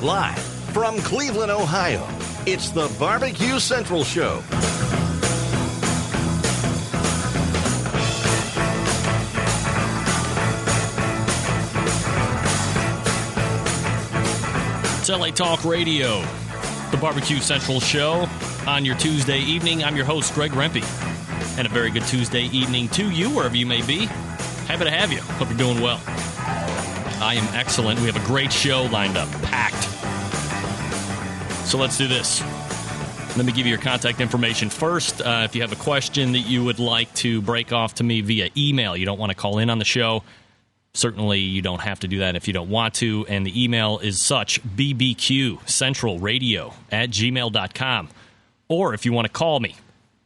Live from Cleveland, Ohio, it's the Barbecue Central Show. It's LA Talk Radio, the Barbecue Central Show on your Tuesday evening. I'm your host, Greg Rempe, and a very good Tuesday evening to you, wherever you may be. Happy to have you. Hope you're doing well. I am excellent. We have a great show lined up, packed. So let's do this. Let me give you your contact information first. If you have a question that you would like to break off to me via email, you don't want to call in on the show, certainly you don't have to do that if you don't want to. And the email is such, bbqcentralradio@gmail.com. Or if you want to call me,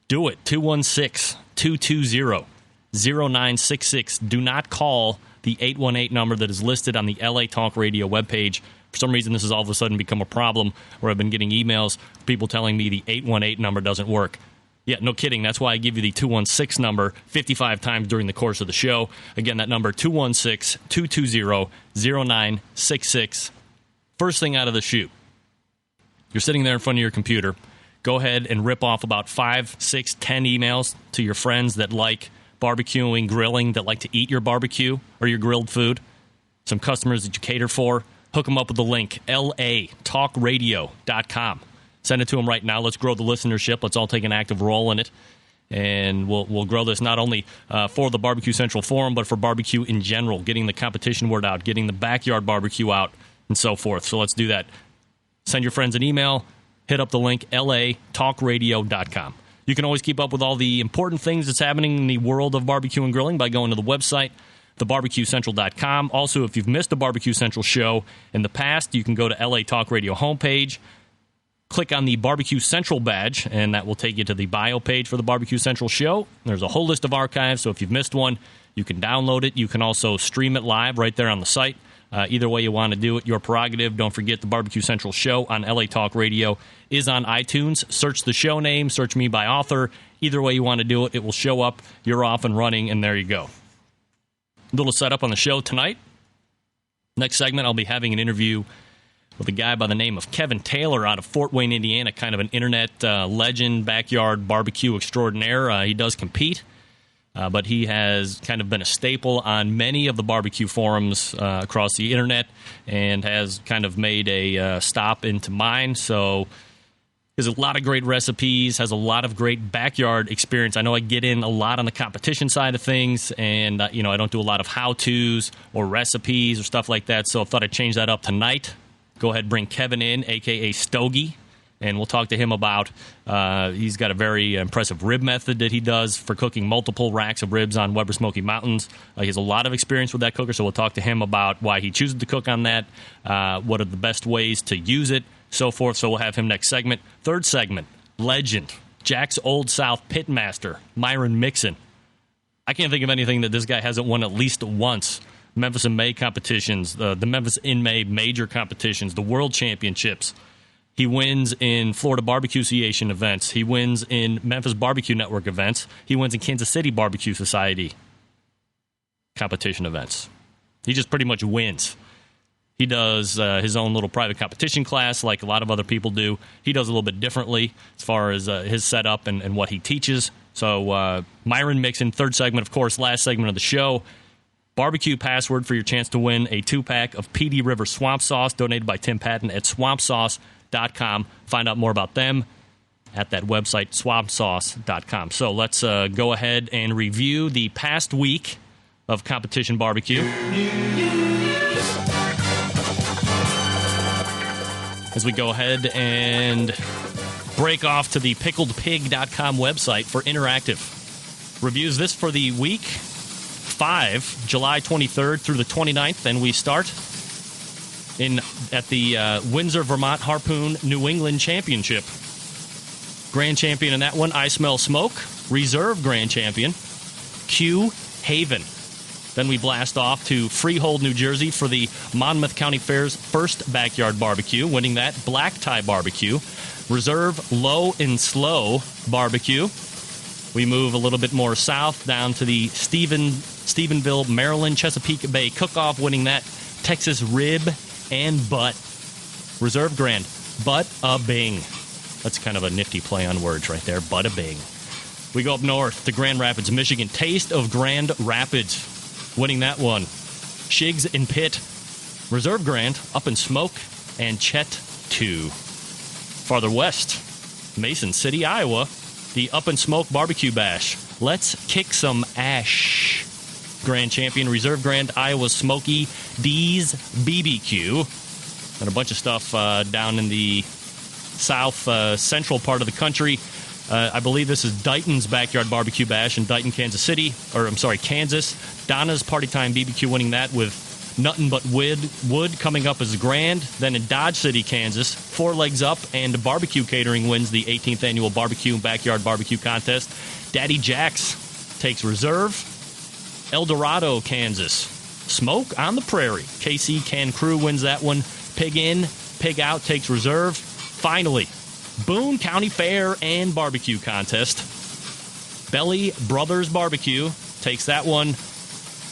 do it, 216-220-0966. Do not call the 818 number that is listed on the LA Talk Radio webpage. For some reason, this has all of a sudden become a problem where I've been getting emails, people telling me the 818 number doesn't work. Yeah, no kidding. That's why I give you the 216 number 55 times during the course of the show. Again, that number, 216-220-0966. First thing out of the chute, you're sitting there in front of your computer. Go ahead and rip off about 5, 6, 10 emails to your friends that like barbecuing, grilling, that like to eat your barbecue or your grilled food. Some customers that you cater for. Hook them up with the link, latalkradio.com. Send it to them right now. Let's grow the listenership. Let's all take an active role in it. And we'll grow this not only for the Barbecue Central Forum, but for barbecue in general, getting the competition word out, getting the backyard barbecue out, and so forth. So let's do that. Send your friends an email. Hit up the link, latalkradio.com. You can always keep up with all the important things that's happening in the world of barbecue and grilling by going to the website, thebarbecuecentral.com. Also, if you've missed a Barbecue Central show in the past, you can go to LA Talk Radio homepage, click on the Barbecue Central badge, and that will take you to the bio page for the Barbecue Central show. There's a whole list of archives, so if you've missed one, you can download it. You can also stream it live right there on the site. Either way you want to do it, your prerogative. Don't forget the Barbecue Central show on LA Talk Radio is on iTunes. Search the show name, search me by author. Either way you want to do it, it will show up. You're off and running, and there you go. A little setup on the show tonight. Next segment, I'll be having an interview with a guy by the name of Kevin Taylor out of Fort Wayne, Indiana, kind of an internet legend, backyard barbecue extraordinaire. He does compete, but he has kind of been a staple on many of the barbecue forums across the internet and has kind of made a stop into mine. So he has a lot of great recipes, has a lot of great backyard experience. I know I get in a lot on the competition side of things, and I don't do a lot of how-tos or recipes or stuff like that, so I thought I'd change that up tonight. Go ahead and bring Kevin in, a.k.a. Stogie, and we'll talk to him about, he's got a very impressive rib method that he does for cooking multiple racks of ribs on Weber Smoky Mountains. He has a lot of experience with that cooker, so we'll talk to him about why he chooses to cook on that, what are the best ways to use it, so forth. So we'll have him next segment. Third segment, legend, Jack's Old South pitmaster, Myron Mixon. I can't think of anything that this guy hasn't won at least once. Memphis in May competitions, the Memphis in May major competitions, the World Championships. He wins in Florida Barbecue Association events. He wins in Memphis Barbecue Network events. He wins in Kansas City Barbecue Society competition events. He just pretty much wins. He does his own little private competition class like a lot of other people do. He does a little bit differently as far as his setup and what he teaches. So Myron Mixon, third segment, of course, last segment of the show. Barbecue password for your chance to win a 2-pack of PD River Swamp Sauce donated by Tim Patton at swampsauce.com. Find out more about them at that website, swampsauce.com. So let's go ahead and review the past week of competition barbecue. As we go ahead and break off to the pickledpig.com website for interactive reviews. This for the week 5, July 23rd through the 29th, and we start at the Windsor, Vermont Harpoon New England Championship. Grand champion in that one, I Smell Smoke. Reserve grand champion, Q Haven. Then we blast off to Freehold, New Jersey for the Monmouth County Fair's first backyard barbecue, winning that Black Tie Barbecue. Reserve Low and Slow Barbecue. We move a little bit more south down to the Stephenville, Maryland, Chesapeake Bay Cook-Off, winning that Texas Rib and Butt. Reserve Grand, Bada Bing. That's kind of a nifty play on words right there, Bada Bing. We go up north to Grand Rapids, Michigan. Taste of Grand Rapids, winning that one. Shigs and Pitt, Reserve Grand, Up in Smoke, and Chet 2. Farther west, Mason City, Iowa, the Up in Smoke Barbecue Bash. Let's kick some ash. Grand champion, Reserve Grand, Iowa Smoky D's BBQ. And a bunch of stuff down in the south central part of the country. I believe this is Dighton's Backyard Barbecue Bash in Dighton, Kansas. Donna's Party Time BBQ winning that with Nuttin' But Wood coming up as a grand. Then in Dodge City, Kansas, Four Legs Up and Barbecue Catering wins the 18th annual Barbecue and Backyard Barbecue Contest. Daddy Jack's takes Reserve. El Dorado, Kansas, Smoke on the Prairie. KC Can Crew wins that one. Pig In, Pig Out takes Reserve. Finally, Boone County Fair and Barbecue Contest. Belly Brothers Barbecue takes that one.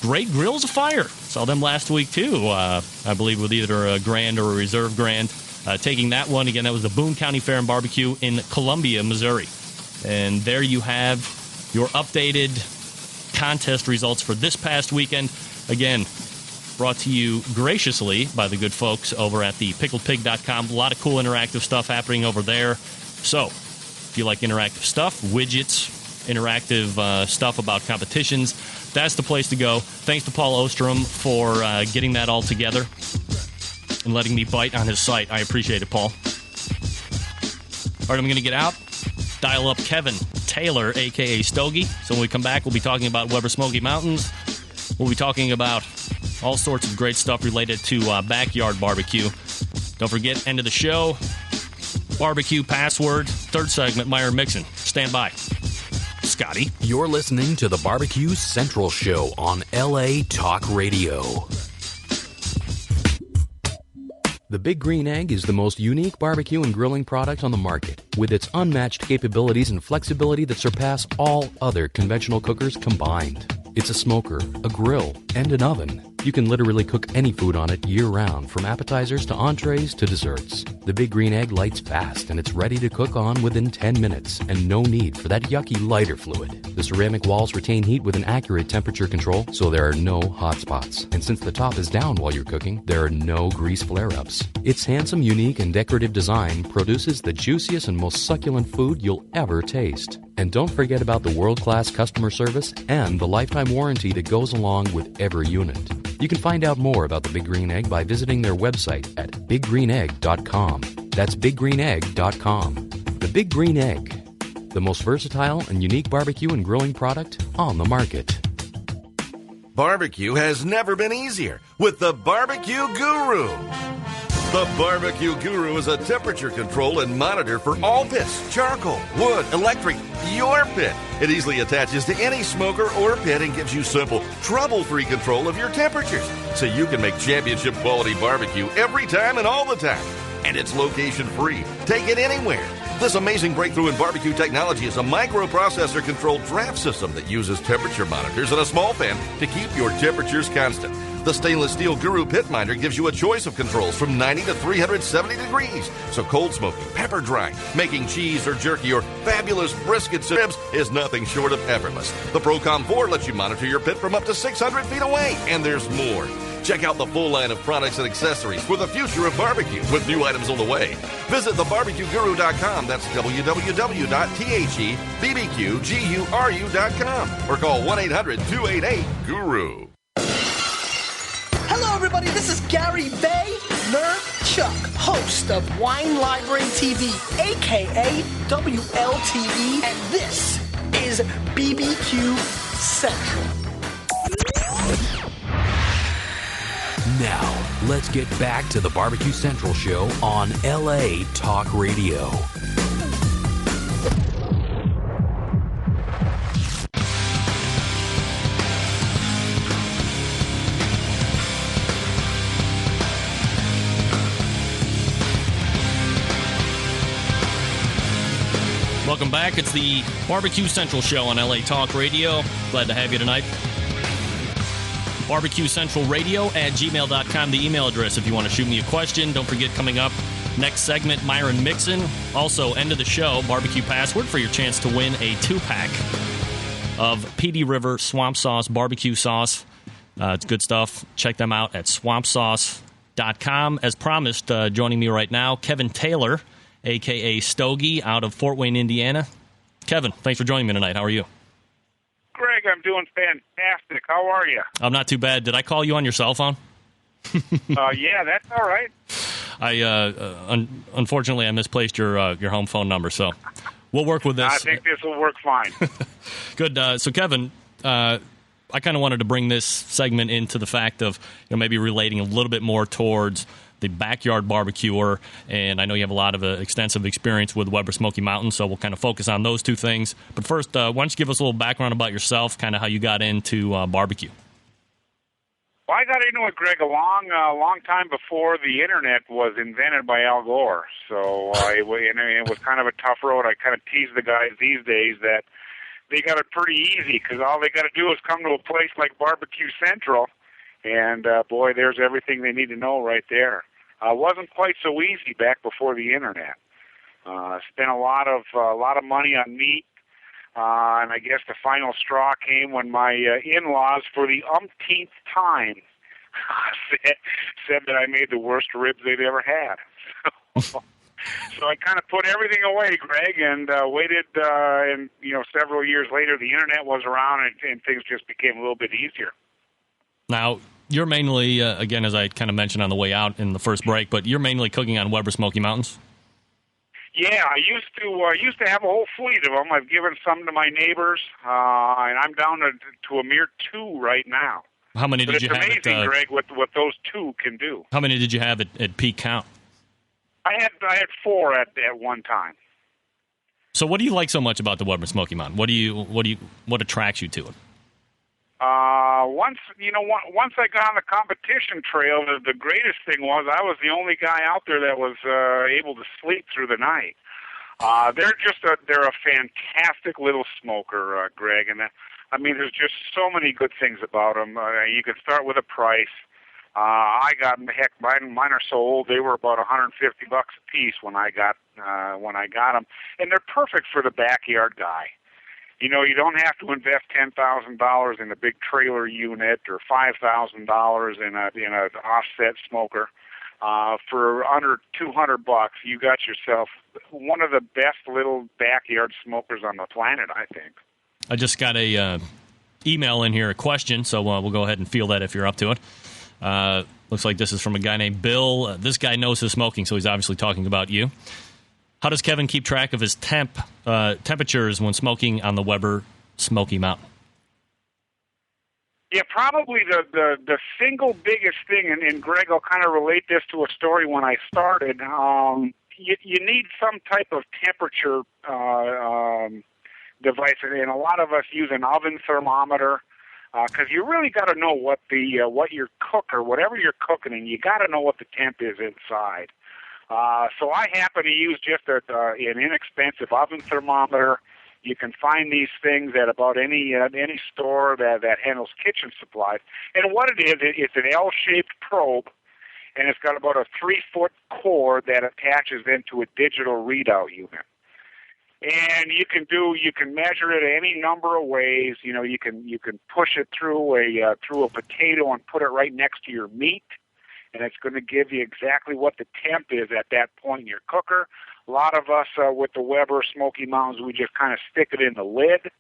Great Grills of Fire. Saw them last week, too, I believe, with either a grand or a reserve grand. Taking that one, again, that was the Boone County Fair and Barbecue in Columbia, Missouri. And there you have your updated contest results for this past weekend. Again, brought to you graciously by the good folks over at the pickledpig.com. A lot of cool interactive stuff happening over there. So, if you like interactive stuff, widgets, interactive stuff about competitions, that's the place to go. Thanks to Paul Ostrom for getting that all together and letting me bite on his site. I appreciate it, Paul. All right, I'm going to get out. Dial up Kevin Taylor, a.k.a. Stogie. So when we come back, we'll be talking about Weber Smoky Mountains. We'll be talking about all sorts of great stuff related to backyard barbecue. Don't forget, end of the show, barbecue password, third segment, Myron Mixon. Stand by. Scotty. You're listening to the Barbecue Central Show on LA Talk Radio. The Big Green Egg is the most unique barbecue and grilling product on the market, with its unmatched capabilities and flexibility that surpass all other conventional cookers combined. It's a smoker, a grill, and an oven. You can literally cook any food on it year-round, from appetizers to entrees to desserts. The Big Green Egg lights fast, and it's ready to cook on within 10 minutes, and no need for that yucky lighter fluid. The ceramic walls retain heat with an accurate temperature control, so there are no hot spots. And since the top is down while you're cooking, there are no grease flare-ups. Its handsome, unique, and decorative design produces the juiciest and most succulent food you'll ever taste. And don't forget about the world-class customer service and the lifetime warranty that goes along with every unit. You can find out more about the Big Green Egg by visiting their website at biggreenegg.com. That's biggreenegg.com. The Big Green Egg, the most versatile and unique barbecue and grilling product on the market. Barbecue has never been easier with the Barbecue Guru. The Barbecue Guru is a temperature control and monitor for all pits, charcoal, wood, electric, your pit. It easily attaches to any smoker or pit and gives you simple, trouble-free control of your temperatures, so you can make championship quality barbecue every time and all the time. And it's location-free. Take it anywhere. This amazing breakthrough in barbecue technology is a microprocessor-controlled draft system that uses temperature monitors and a small fan to keep your temperatures constant. The stainless steel Guru Pit Minder gives you a choice of controls from 90 to 370 degrees. So cold smoking, pepper drying, making cheese or jerky, or fabulous briskets and ribs is nothing short of effortless. The Procom 4 lets you monitor your pit from up to 600 feet away. And there's more. Check out the full line of products and accessories for the future of barbecue with new items on the way. Visit thebarbecueguru.com. That's www.thebbqguru.com. Or call 1-800-288-GURU. Hello, everybody. This is Gary Vaynerchuk, host of Wine Library TV, a.k.a. WLTV, and this is BBQ Central. Now, let's get back to the Barbecue Central Show on LA Talk Radio. Welcome back. It's the Barbecue Central Show on LA Talk Radio. Glad to have you tonight. BarbecueCentralRadio@gmail.com, the email address if you want to shoot me a question. Don't forget, coming up Next segment, Myron Mixon. Also, end of the show, barbecue password for your chance to win a 2-pack of PD River Swamp Sauce barbecue sauce. It's good stuff. Check them out at swampsauce.com. As promised, joining me right now, Kevin Taylor, a.k.a. Stogie, out of Fort Wayne, Indiana. Kevin, thanks for joining me tonight. How are you? Greg, I'm doing fantastic. How are you? I'm not too bad. Did I call you on your cell phone? Yeah, that's all right. Unfortunately, I misplaced your home phone number, so we'll work with this. I think this will work fine. Good. So, Kevin, I kind of wanted to bring this segment into the fact of maybe relating a little bit more towards the backyard barbecuer, and I know you have a lot of extensive experience with Weber Smoky Mountain, so we'll kind of focus on those two things. But first, why don't you give us a little background about yourself, kind of how you got into barbecue? Well, I got into it, Greg, a long time before the internet was invented by Al Gore. So it was kind of a tough road. I kind of tease the guys these days that they got it pretty easy because all they got to do is come to a place like Barbecue Central, and boy, there's everything they need to know right there. Wasn't quite so easy back before the internet. Spent a lot of money on meat. And I guess the final straw came when my in-laws, for the umpteenth time, said that I made the worst ribs they'd ever had. So I kind of put everything away, Greg, and waited. And several years later, the internet was around, and things just became a little bit easier. Now, you're mainly, again, as I kind of mentioned on the way out in the first break, but you're mainly cooking on Weber Smoky Mountains? Yeah, I used to have a whole fleet of them. I've given some to my neighbors, and I'm down to a mere 2 right now. How many did you have? It's amazing, Greg, what those 2 can do. How many did you have at peak count? I had 4 at one time. So, what do you like so much about the Weber Smoky Mountain? What attracts you to it? Once I got on the competition trail, the greatest thing was I was the only guy out there that was able to sleep through the night. They're a fantastic little smoker, Greg, and there's just so many good things about them. You can start with a price. Mine are so old they were about $150 a piece when I got them, and they're perfect for the backyard guy. You don't have to invest $10,000 in a big trailer unit or $5,000 in an offset smoker. For under $200, you got yourself one of the best little backyard smokers on the planet, I think. I just got a email in here, a question, so we'll go ahead and field that if you're up to it. Looks like this is from a guy named Bill. This guy knows his smoking, so he's obviously talking about you. How does Kevin keep track of his temperatures when smoking on the Weber Smoky Mountain? Yeah, probably the single biggest thing, and Greg, I'll kind of relate this to a story when I started. You need some type of temperature device, and a lot of us use an oven thermometer because you really got to know what your cooker, whatever you're cooking in, you got to know what the temp is inside. So I happen to use just an inexpensive oven thermometer. You can find these things at about any store that handles kitchen supplies. And what it is, it's an L-shaped probe, and it's got about a 3-foot cord that attaches into a digital readout unit. And you can measure it any number of ways. You can push it through a potato and put it right next to your meat. And it's going to give you exactly what the temp is at that point in your cooker. A lot of us with the Weber Smoky Mountains, we just kind of stick it in the lid,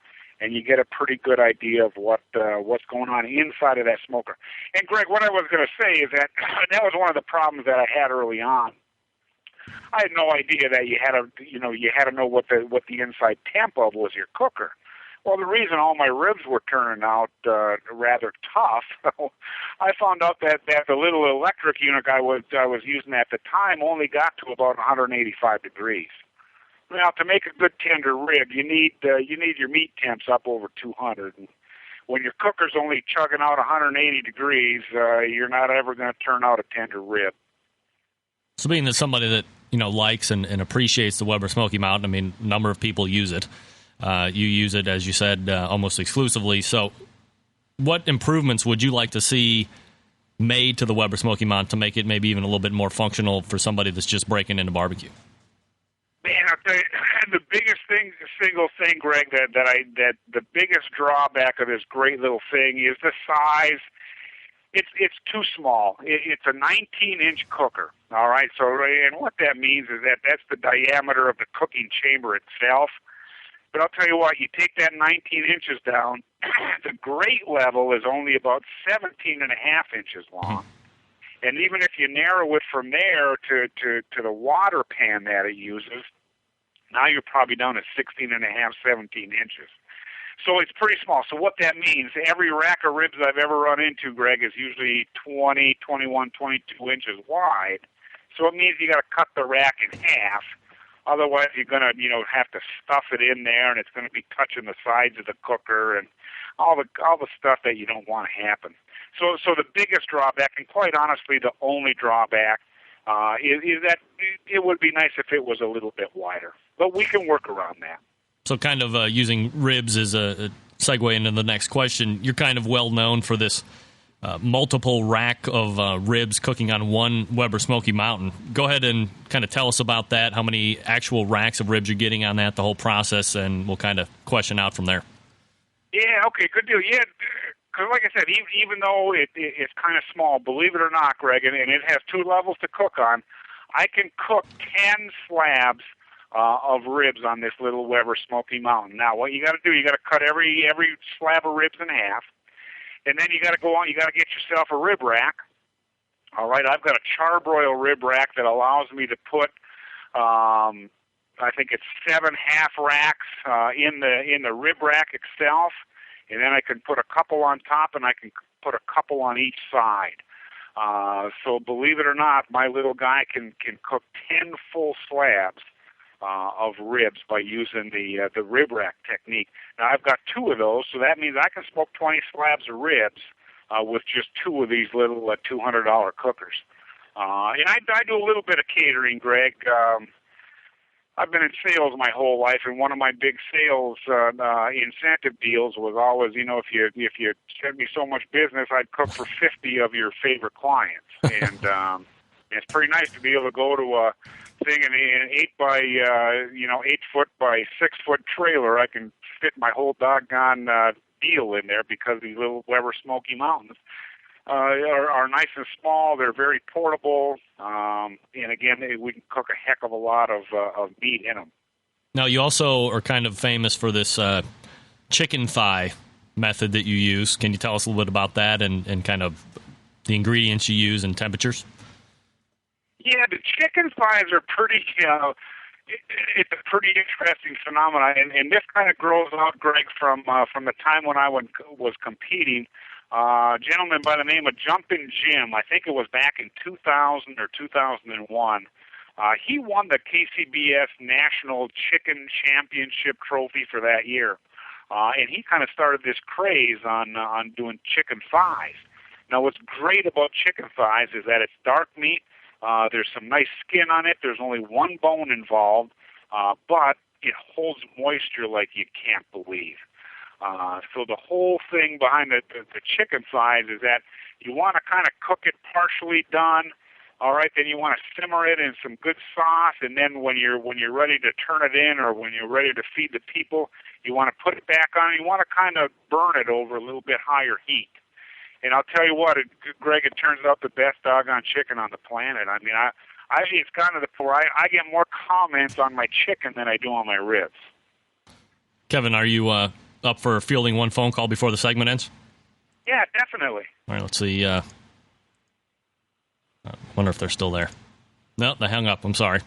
and you get a pretty good idea of what's going on inside of that smoker. And Greg, what I was going to say is that was one of the problems that I had early on. I had no idea that you had to know what the inside temp of was your cooker. Well, the reason all my ribs were turning out rather tough, I found out that the little electric unit I was using at the time only got to about 185 degrees. Now, to make a good tender rib, you need your meat temps up over 200. And when your cooker's only chugging out 180 degrees, you're not ever going to turn out a tender rib. So, being that somebody that likes and appreciates the Weber Smoky Mountain, a number of people use it. You use it, as you said, almost exclusively. So what improvements would you like to see made to the Weber Smoky Mountain to make it maybe even a little bit more functional for somebody that's just breaking into barbecue? Man, I'll tell you, the biggest single thing, Greg, that the biggest drawback of this great little thing is the size. It's too small. It's a 19-inch cooker. All right. So, and what that means is that that's the diameter of the cooking chamber itself. But I'll tell you what, you take that 19 inches down, the grate level is only about 17 and a half inches long. And even if you narrow it from there to the water pan that it uses, now you're probably down to 16 and a half, 17 inches. So it's pretty small. So what that means, every rack of ribs I've ever run into, Greg, is usually 20, 21, 22 inches wide. So it means you got to cut the rack in half. Otherwise, you're going to, have to stuff it in there, and it's going to be touching the sides of the cooker and all the stuff that you don't want to happen. So the biggest drawback, and quite honestly, the only drawback, is that it would be nice if it was a little bit wider. But we can work around that. So kind of using ribs as a segue into the next question, you're kind of well known for this multiple rack of ribs cooking on one Weber Smoky Mountain. Go ahead and kind of tell us about that, how many actual racks of ribs you're getting on that, the whole process, and we'll kind of question out from there. Yeah, okay, good deal. Yeah, because like I said, even though it's kind of small, believe it or not, Greg, and it has two levels to cook on, I can cook 10 slabs of ribs on this little Weber Smoky Mountain. Now, what you got to do, you got to cut every slab of ribs in half. And then you got to go on. You got to get yourself a rib rack. All right, I've got a charbroil rib rack that allows me to put, I think it's 7 half racks in the rib rack itself, and then I can put a couple on top, and I can put a couple on each side. So believe it or not, my little guy can cook 10 full slabs of ribs by using the rib rack technique. Now, I've got 2 of those, so that means I can smoke 20 slabs of ribs with just 2 of these little $200 cookers. And I do a little bit of catering, Greg. I've been in sales my whole life, and one of my big sales incentive deals was always, if you send me so much business, I'd cook for 50 of your favorite clients. And it's pretty nice to be able to go to a thing in an 8 foot by 6 foot trailer. I can fit my whole doggone deal in there because these little Weber Smoky Mountains are nice and small. They're very portable, and again, we can cook a heck of a lot of meat in them. Now, you also are kind of famous for this chicken thigh method that you use. Can you tell us a little bit about that and kind of the ingredients you use and temperatures? Yeah, the chicken thighs are pretty. It's a pretty interesting phenomenon, and this kind of grows out, Greg, from the time when I was competing. A gentleman by the name of Jumpin' Jim, I think it was back in 2000 or 2001. He won the KCBS National Chicken Championship trophy for that year, and he kind of started this craze on doing chicken thighs. Now, what's great about chicken thighs is that it's dark meat. There's some nice skin on it. There's only one bone involved, but it holds moisture like you can't believe. So the whole thing behind the chicken thighs is that you want to kind of cook it partially done. All right, then you want to simmer it in some good sauce, and then when you're ready to turn it in or when you're ready to feed the people, you want to put it back on. You want to kind of burn it over a little bit higher heat. And I'll tell you what, Greg, it turns out the best doggone chicken on the planet. I mean, it's kind of the point where I get more comments on my chicken than I do on my ribs. Kevin, are you up for fielding one phone call before the segment ends? Yeah, definitely. All right, let's see. I wonder if they're still there. No, they hung up. I'm sorry.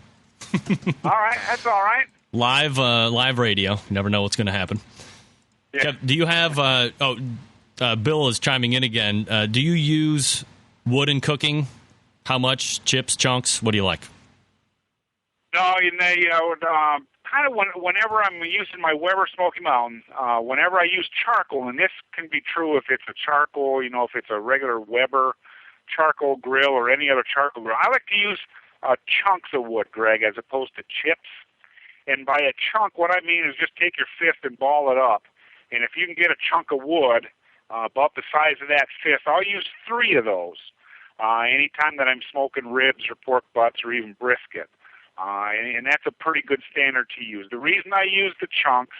All right, that's all right. Live radio. You never know what's going to happen. Yeah. Kev, do you have... Bill is chiming in again. Do you use wood in cooking? How much? Chips, chunks? What do you like? No, kind of whenever I'm using my Weber Smoky Mountain, whenever I use charcoal, and this can be true if it's a charcoal, if it's a regular Weber charcoal grill or any other charcoal grill. I like to use chunks of wood, Greg, as opposed to chips. And by a chunk, what I mean is just take your fist and ball it up. And if you can get a chunk of wood about the size of that fist, I'll use 3 of those. anytime that I'm smoking ribs or pork butts or even brisket. And that's a pretty good standard to use. The reason I use the chunks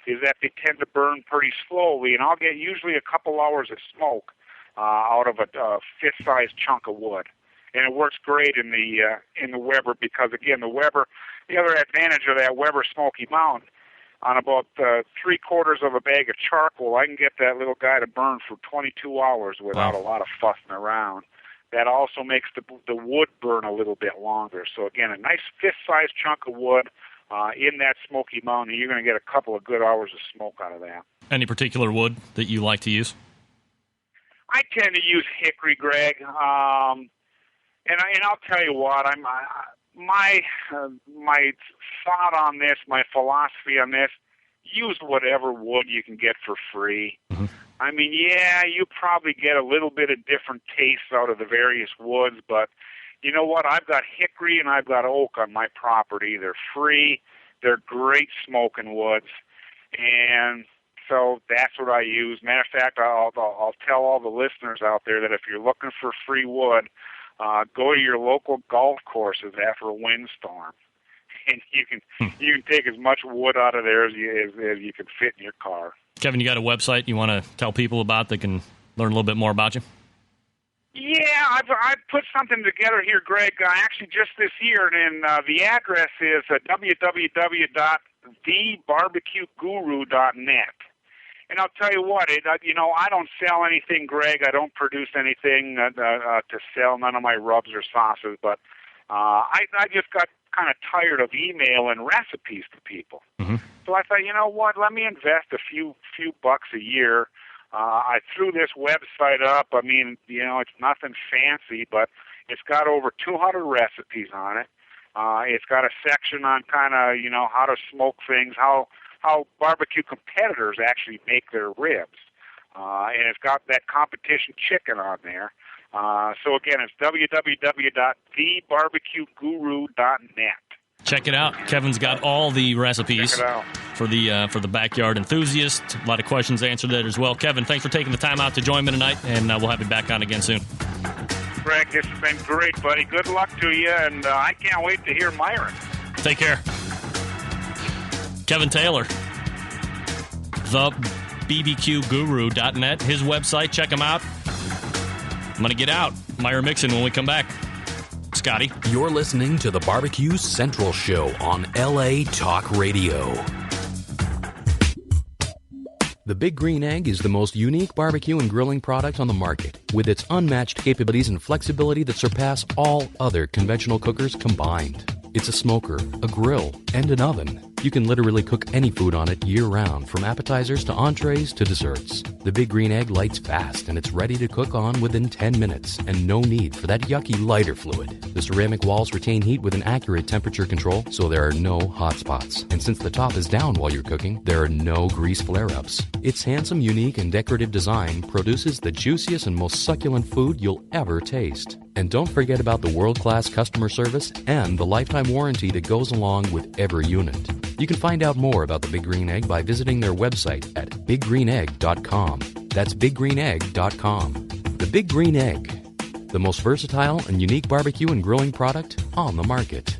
is that they tend to burn pretty slowly, and I'll get usually a couple hours of smoke out of a fist-sized chunk of wood. And it works great in the Weber because, again, the other advantage of that Weber Smoky Mountain, on about 3/4 of a bag of charcoal, I can get that little guy to burn for 22 hours without a lot of fussing around. That also makes the wood burn a little bit longer. So, again, a nice fist-sized chunk of wood in that Smoky Mountain, you're going to get a couple of good hours of smoke out of that. Any particular wood that you like to use? I tend to use hickory, Greg. And I'll tell you what, my thought on this, my philosophy on this, use whatever wood you can get for free. Mm-hmm. I mean, yeah, you probably get a little bit of different tastes out of the various woods, but you know what? I've got hickory and I've got oak on my property. They're free. They're great smoking woods, and so that's what I use. Matter of fact, I'll tell all the listeners out there that if you're looking for free wood, go to your local golf courses after a windstorm, and you can take as much wood out of there as you can fit in your car. Kevin, you got a website you want to tell people about that can learn a little bit more about you? Yeah, I've put something together here, Greg, actually just this year, and the address is www.thebarbecueguru.net. And I'll tell you what, I don't sell anything, Greg. I don't produce anything to sell, none of my rubs or sauces, but I just got kind of tired of emailing recipes to people. Mm-hmm. So I thought, you know what, let me invest a few bucks a year. I threw this website up. I mean, it's nothing fancy, but it's got over 200 recipes on it. It's got a section on kind of, how to smoke things, how barbecue competitors actually make their ribs. And it's got that competition chicken on there. So again, it's www.thebarbecueguru.net. Check it out. Kevin's got all the recipes for the backyard enthusiast. A lot of questions answered there as well. Kevin, thanks for taking the time out to join me tonight, and we'll have you back on again soon. Greg, this has been great, buddy. Good luck to you, and I can't wait to hear Myron. Take care. Kevin Taylor, thebbqguru.net, his website. Check him out. I'm going to get out. Myron Mixon when we come back. Scotty. You're listening to the Barbecue Central Show on LA Talk Radio. The Big Green Egg is the most unique barbecue and grilling product on the market, with its unmatched capabilities and flexibility that surpass all other conventional cookers combined. It's a smoker, a grill, and an oven. You can literally cook any food on it year-round, from appetizers to entrees to desserts. The Big Green Egg lights fast, and it's ready to cook on within 10 minutes, and no need for that yucky lighter fluid. The ceramic walls retain heat with an accurate temperature control, so there are no hot spots. And since the top is down while you're cooking, there are no grease flare-ups. Its handsome, unique, and decorative design produces the juiciest and most succulent food you'll ever taste. And don't forget about the world-class customer service and the lifetime warranty that goes along with every unit. You can find out more about the Big Green Egg by visiting their website at biggreenegg.com. That's biggreenegg.com. The Big Green Egg, the most versatile and unique barbecue and grilling product on the market.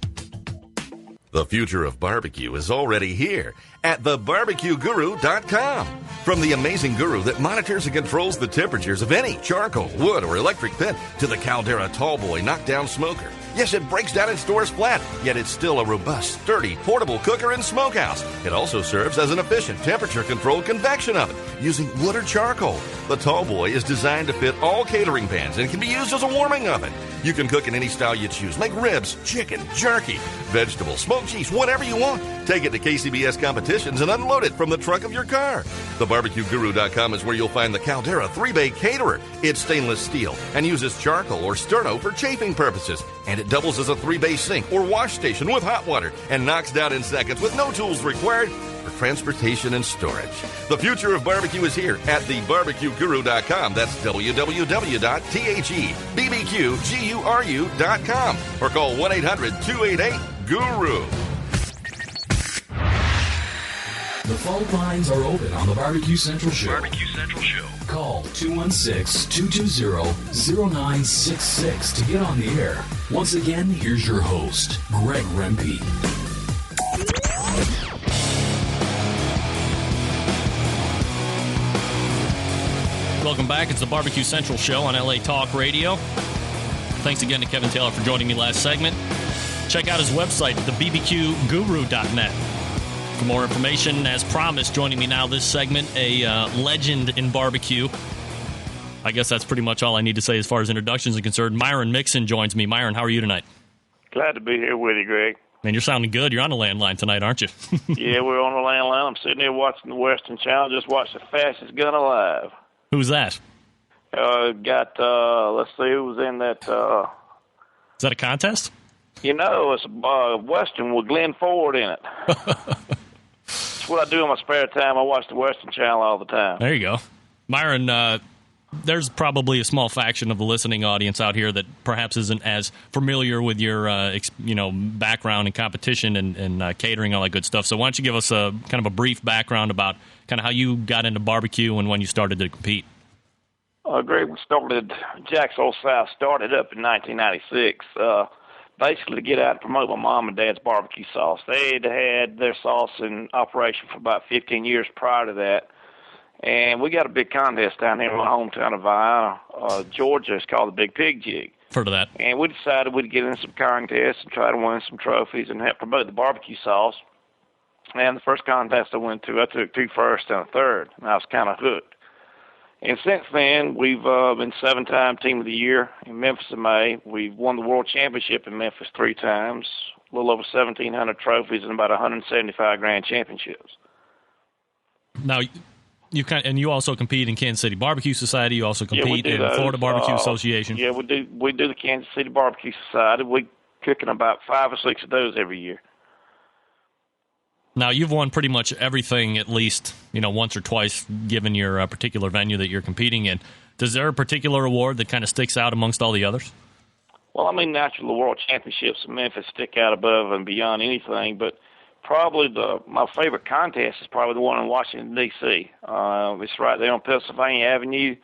The future of barbecue is already here at thebarbecueguru.com. From the amazing guru that monitors and controls the temperatures of any charcoal, wood, or electric pit to the Caldera Tallboy knockdown smoker. Yes, it breaks down and stores flat, yet it's still a robust, sturdy, portable cooker and smokehouse. It also serves as an efficient temperature-controlled convection oven using wood or charcoal. The Tallboy is designed to fit all catering pans and can be used as a warming oven. You can cook in any style you choose. Make ribs, chicken, jerky, vegetables, smoked cheese, whatever you want. Take it to KCBS competitions and unload it from the trunk of your car. TheBarbecueGuru.com is where you'll find the Caldera 3-Bay Caterer. It's stainless steel and uses charcoal or sterno for chafing purposes. And it doubles as a 3-bay sink or wash station with hot water and knocks down in seconds with no tools required for transportation and storage. The future of barbecue is here at thebarbecueguru.com. That's www.thebbqguru.com or call 1-800-288-GURU. The phone lines are open on the Barbecue Central Show. Call 216-220-0966 to get on the air. Once again, here's your host, Greg Rempe. Welcome back. It's the Barbecue Central Show on LA Talk Radio. Thanks again to Kevin Taylor for joining me last segment. Check out his website, thebbqguru.net. For more information, as promised, joining me now this segment, a legend in barbecue. I guess that's pretty much all I need to say as far as introductions are concerned. Myron Mixon joins me. Myron, how are you tonight? Glad to be here with you, Greg. Man, you're sounding good. You're on the landline tonight, aren't you? Yeah, we're on the landline. I'm sitting here watching the Western Channel. Just watched the fastest gun alive. Who's that? Let's see who was in that. Is that a contest? It's a Western with Glenn Ford in it. That's what I do in my spare time. I watch the Western Channel all the time. There you go. Myron, there's probably a small faction of the listening audience out here that perhaps isn't as familiar with your background in competition and catering, all that good stuff. So why don't you give us a kind of a brief background about kind of how you got into barbecue and when you started to compete? Greg, Jack's Old South started up in 1996, basically to get out and promote my mom and dad's barbecue sauce. They'd had their sauce in operation for about 15 years prior to that. And we got a big contest down here in my hometown of Vienna, Georgia. It's called the Big Pig Jig. Heard of that. And we decided we'd get in some contests and try to win some trophies and help promote the barbecue sauce. And the first contest I went to, I took 2 firsts and a third, and I was kind of hooked. And since then, we've been 7-time Team of the Year in Memphis in May. We've won the World Championship in Memphis 3 times, a little over 1,700 trophies and about 175 grand championships. Now, you also compete in Kansas City Barbecue Society. You also compete in Florida Barbecue Association. Yeah, we do the Kansas City Barbecue Society. We cook in about 5 or 6 of those every year. Now, you've won pretty much everything at least, once or twice, given your particular venue that you're competing in. Is there a particular award that kind of sticks out amongst all the others? Well, naturally, the World Championships in Memphis stick out above and beyond anything, but probably my favorite contest is probably the one in Washington, D.C. It's right there on Pennsylvania Avenue.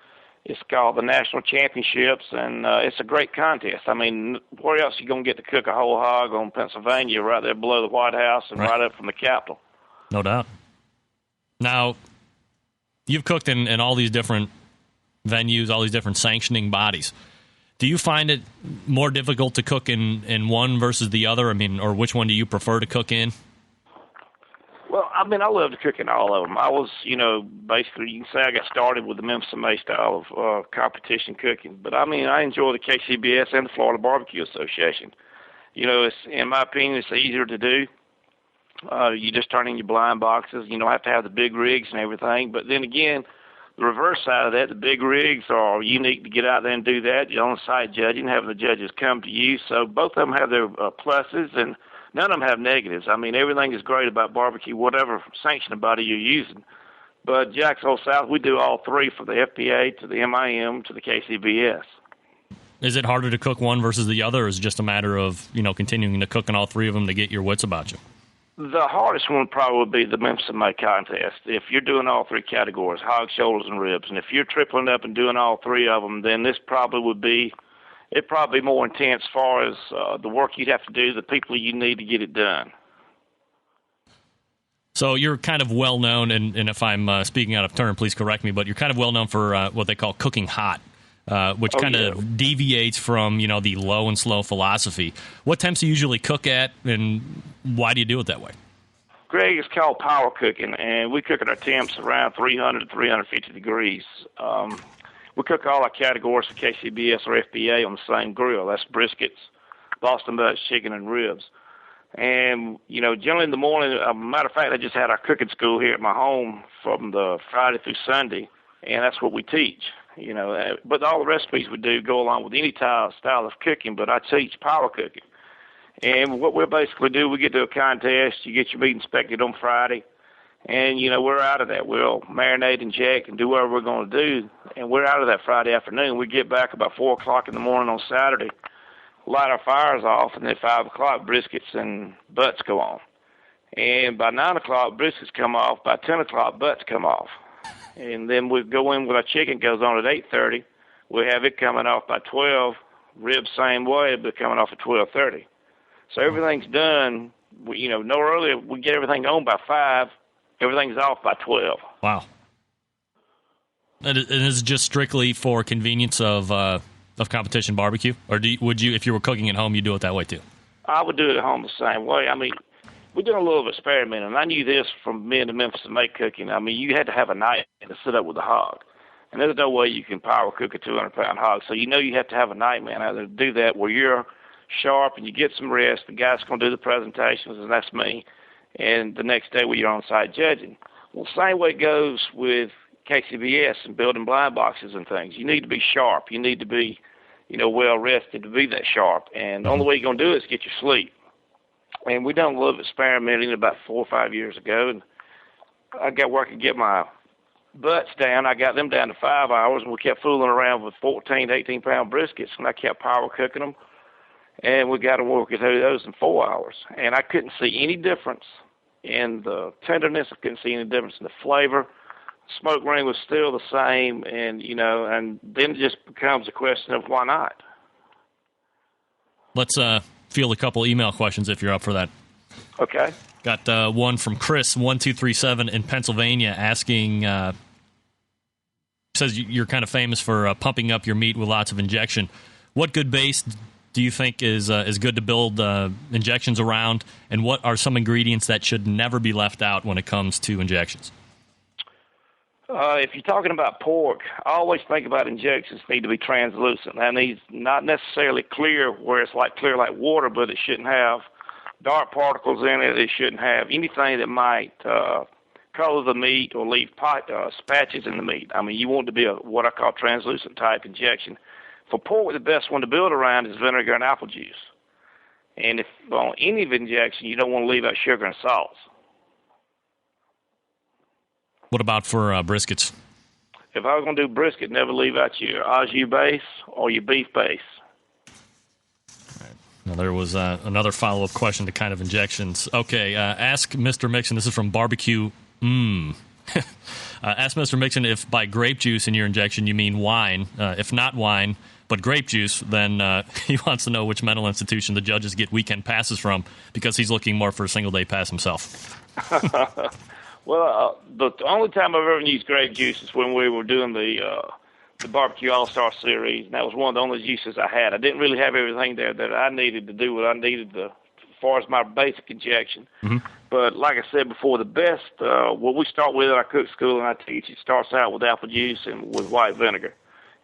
It's called the National Championships, and it's a great contest. Where else are you going to get to cook a whole hog on Pennsylvania, right there below the White House and right up from the Capitol? No doubt. Now, you've cooked in all these different venues, all these different sanctioning bodies. Do you find it more difficult to cook in one versus the other? Or which one do you prefer to cook in? Well, I love to cook in all of them. I was, basically, you can say I got started with the Memphis and May style of competition cooking. But, I enjoy the KCBS and the Florida Barbecue Association. In my opinion, it's easier to do. You just turn in your blind boxes. You don't have to have the big rigs and everything. But then again, the reverse side of that, the big rigs are unique to get out there and do that. You're on-site judging, having the judges come to you. So both of them have their pluses, and none of them have negatives. Everything is great about barbecue, whatever sanctioning body you're using. But Jack's Old South, we do all 3 for the FPA to the MIM to the KCBS. Is it harder to cook one versus the other, or is it just a matter of, continuing to cook in all 3 of them to get your wits about you? The hardest one probably would be the Memphis and May contest. If you're doing all 3 categories, hog, shoulders, and ribs, and if you're tripling up and doing all 3 of them, then this probably would be more intense as far as the work you'd have to do, the people you need to get it done. So you're kind of well-known, and if I'm speaking out of turn, please correct me, but you're kind of well-known for what they call cooking hot, which of deviates from, the low and slow philosophy. What temps do you usually cook at, and why do you do it that way? Greg, it's called power cooking, and we cook at our temps around 300 to 350 degrees. We cook all our categories for KCBS or FBA on the same grill. That's briskets, Boston butts, chicken, and ribs. And, generally in the morning, matter of fact, I just had our cooking school here at my home from the Friday through Sunday, and that's what we teach. But all the recipes we do go along with any style of cooking, but I teach power cooking. And what we'll basically do, we get to a contest, you get your meat inspected on Friday, and, we're out of that. We'll marinate and jack and do whatever we're going to do, and we're out of that Friday afternoon. We get back about 4 o'clock in the morning on Saturday, light our fires off, and then 5 o'clock, briskets and butts go on. And by 9 o'clock, briskets come off. By 10 o'clock, butts come off. And then we go in with our chicken, goes on at 8:30. We have it coming off by 12. Ribs same way, but coming off at 12:30. So everything's done. No earlier. We get everything on by 5. Everything's off by 12. Wow. And is it just strictly for convenience of competition barbecue? Or would you, if you were cooking at home, you do it that way too? I would do it at home the same way. I mean, we're doing a little experiment, and I knew this from being to Memphis to make cooking. I mean, you had to have a night to sit up with the hog. And there's no way you can power cook a 200-pound hog. So you have to have a night man out there to do that where you're sharp and you get some rest. The guy's going to do the presentations, and that's me. And the next day when you're on site judging. Well, same way it goes with KCBS and building blind boxes and things. You need to be sharp. You need to be, well rested to be that sharp. And the only way you're going to do it is get your sleep. And we done a little experimenting about 4 or 5 years ago, and I got where I could get my butts down. I got them down to 5 hours, and we kept fooling around with 14 to 18-pound briskets, and I kept power cooking them, and we got to work at those in 4 hours. And I couldn't see any difference in the tenderness. I couldn't see any difference in the flavor. Smoke ring was still the same, and and then it just becomes a question of why not. Let's field a couple email questions if you're up for that. Okay. Got one from Chris1237 in Pennsylvania asking. Says you're kind of famous for pumping up your meat with lots of injection. What good base do you think is good to build injections around, and what are some ingredients that should never be left out when it comes to injections? If you're talking about pork, I always think about injections need to be translucent. That needs not necessarily clear where it's clear like water, but it shouldn't have dark particles in it. It shouldn't have anything that might color the meat or leave patches in the meat. I mean, you want it to be what I call translucent type injection. For pork, the best one to build around is vinegar and apple juice. And if on any of injection, you don't want to leave out sugar and salts. What about for briskets? If I was going to do brisket, never leave out your au jus base or your beef base. All right. Now, there was another follow-up question to kind of injections. Okay, ask Mr. Mixon. This is from Barbecue. Ask Mr. Mixon if by grape juice in your injection you mean wine. If not wine, but grape juice, then he wants to know which mental institution the judges get weekend passes from because he's looking more for a single-day pass himself. Well, the only time I've ever used grape juice is when we were doing the Barbecue All-Star Series, and that was one of the only juices I had. I didn't really have everything there that I needed to do what I needed as far as my basic injection. Mm-hmm. But like I said before, the best, what we start with at our cook school and I teach, it starts out with apple juice and with white vinegar.